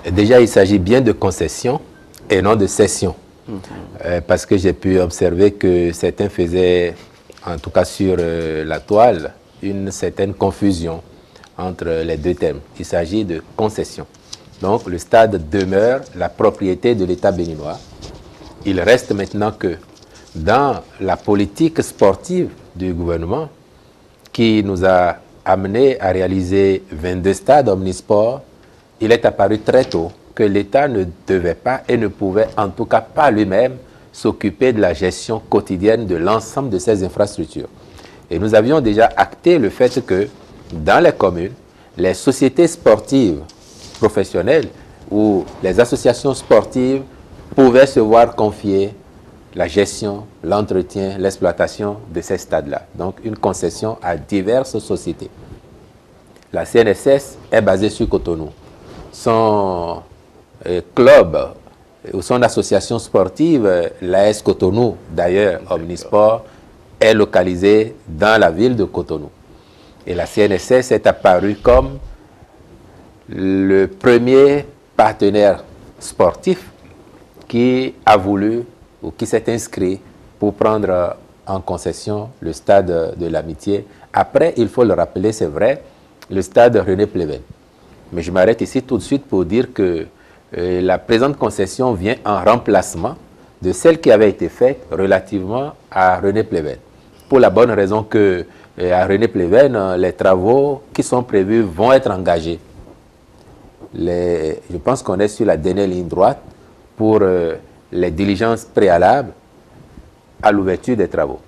Déjà, il s'agit bien de concession et non de cession. Parce que j'ai pu observer que certains faisaient, en tout cas sur la toile, une certaine confusion entre les deux termes. Il s'agit de concession. Donc, le stade demeure la propriété de l'État béninois. Il reste maintenant que dans la politique sportive du gouvernement, qui nous a amené à réaliser 22 stades omnisports, il est apparu très tôt que l'État ne devait pas et ne pouvait en tout cas pas lui-même s'occuper de la gestion quotidienne de l'ensemble de ces infrastructures. Et nous avions déjà acté le fait que dans les communes, les sociétés sportives professionnelles ou les associations sportives pouvaient se voir confier la gestion, l'entretien, l'exploitation de ces stades-là. Donc une concession à diverses sociétés. La CNSS est basée sur Cotonou. Son club ou son association sportive, l'AS Cotonou, d'ailleurs Omnisport, est localisée dans la ville de Cotonou. Et la CNSS est apparue comme le premier partenaire sportif qui a voulu ou qui s'est inscrit pour prendre en concession le stade de l'Amitié. Après, il faut le rappeler, c'est vrai, le stade René Pleven. Mais je m'arrête ici tout de suite pour dire que la présente concession vient en remplacement de celle qui avait été faite relativement à René Pleven. Pour la bonne raison que à René Pleven, les travaux qui sont prévus vont être engagés. Je pense qu'on est sur la dernière ligne droite pour les diligences préalables à l'ouverture des travaux.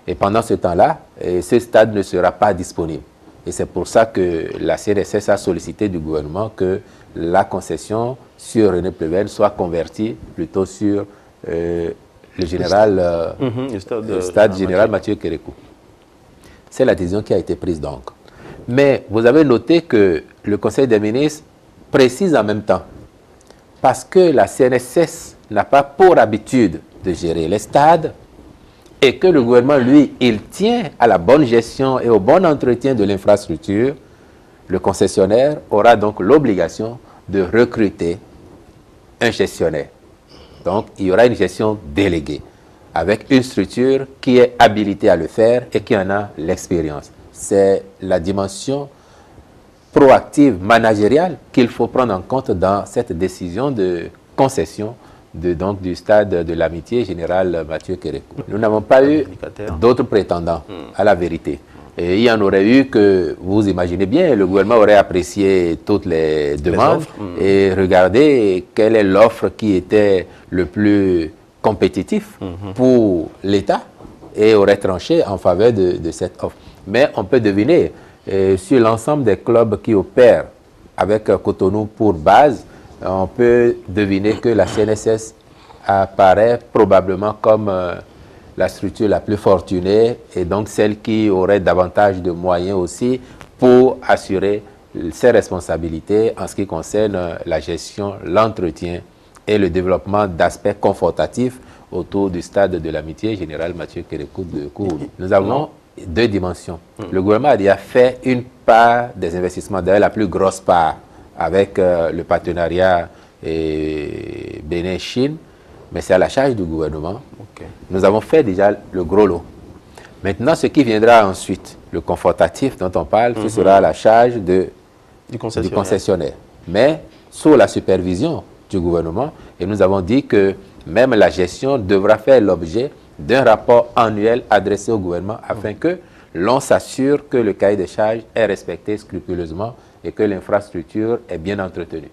Et pendant ce temps-là, ce stade ne sera pas disponible. Et c'est pour ça que la CNSS a sollicité du gouvernement que la concession sur René Pleven soit convertie plutôt sur le stade général Mathieu Kérékou. C'est la décision qui a été prise donc. Mais vous avez noté que le Conseil des ministres précise en même temps, parce que la CNSS n'a pas pour habitude de gérer les stades, et que le gouvernement, lui, il tient à la bonne gestion et au bon entretien de l'infrastructure, le concessionnaire aura donc l'obligation de recruter un gestionnaire. Donc, il y aura une gestion déléguée, avec une structure qui est habilitée à le faire et qui en a l'expérience. C'est la dimension proactive, managériale, qu'il faut prendre en compte dans cette décision de concession du stade de l'Amitié général Mathieu Kérékou. Nous n'avons pas eu d'autres prétendants, à la vérité. Et il y en aurait eu que, vous imaginez bien, le gouvernement aurait apprécié toutes les demandes et regardé quelle est l'offre qui était le plus compétitif pour l'État et aurait tranché en faveur de cette offre. Mais on peut deviner, sur l'ensemble des clubs qui opèrent avec Cotonou pour base, on peut deviner que la CNSS apparaît probablement comme la structure la plus fortunée et donc celle qui aurait davantage de moyens aussi pour assurer ses responsabilités en ce qui concerne la gestion, l'entretien et le développement d'aspects confortatifs autour du stade de l'Amitié général Mathieu Kérékou de Kouroulou. Nous avons deux dimensions. Le gouvernement a déjà fait une part des investissements, d'ailleurs la plus grosse part, avec le partenariat Bénin-Chine, mais c'est à la charge du gouvernement. Nous avons fait déjà le gros lot. Maintenant, ce qui viendra ensuite, le confortatif dont on parle, ce sera à la charge du concessionnaire. Mais sous la supervision du gouvernement, et nous avons dit que même la gestion devra faire l'objet d'un rapport annuel adressé au gouvernement afin que l'on s'assure que le cahier des charges est respecté scrupuleusement et que l'infrastructure est bien entretenue.